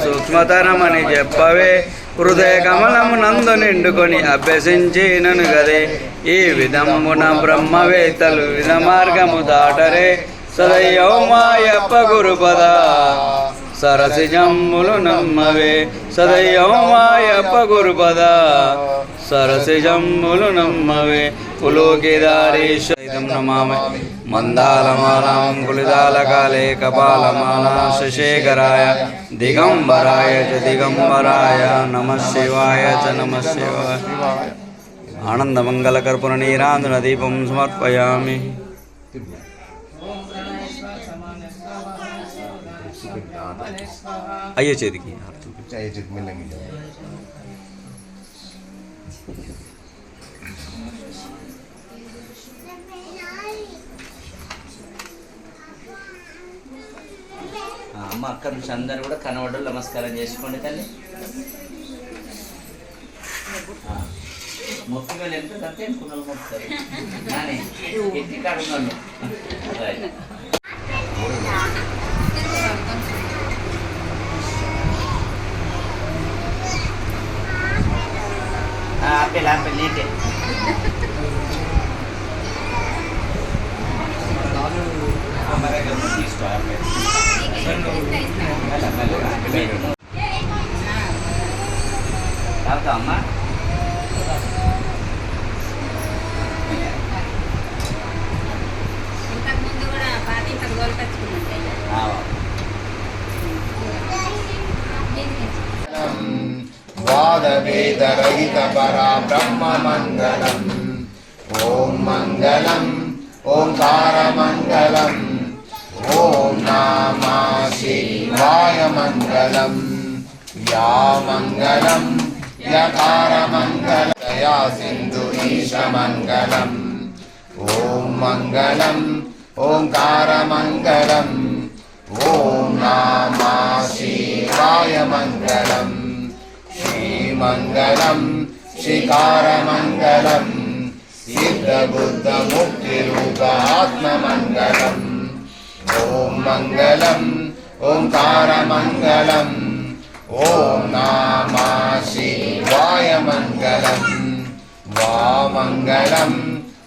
సూక్ష్మతరమని చెప్పవే హృదయ కమలము నందు నిండుకొని అభ్యసించినను గదే ఈ విధమున బ్రహ్మవేత్తలు విధ మార్గము దాటరే సదయ్యో మాయప్ప గురుపద సరసిజమ్ములు నమ్మవే సదయ్యో మాయప్ప గురుపద సరసిజమ్ములు నమ్మవే పులోకిదారీశం నమామి మందాలమాలాం కులిదాలకాలే కపాలమాలా శశేఖరాయ దిగంబరాయ చ దిగంబరాయ నమః శివాయ చ నమః శివాయ. ఆనందమంగళకర్పూర నీరాంజన దీపం సమర్పయామి. అయ్యే చేతికి అమ్మ అక్కడ నుంచి అందరు కూడా కనవడలు నమస్కారం చేసుకోండి తల్లి. మొక్కుగా లేకపోతే అంతే కున్నలు మొక్కుతారు కానీ ఇంటి కాడ ఉన్నాను. ఆపిల్ ఆపిల్ నీటే తీసుకో ఆపిల్ తాగుతా అమ్మా. ఇంతకుముందు కూడా పాతి తగ్గోలు వాదవేదరహిత పరా బ్రహ్మ మంగళం. ఓం మంగళం ఓంకార మంగళం. ఓం నమః శివాయ మంగళం. యా మంగళం యకార మంగళం దయా సింధు ఈశ మంగళం. ఓం మంగళం ఓంకార మంగళం. ఓం నమః శివాయ మంగళం. శ్రీమంగళం శ్రీకారమంగళం. సిద్ధబుద్ధముక్తిరూప ఆత్మమంగళం. ఓం మంగళం ఓంకారమంగళం. ఓం నమః శివాయ మంగళం. వామంగళం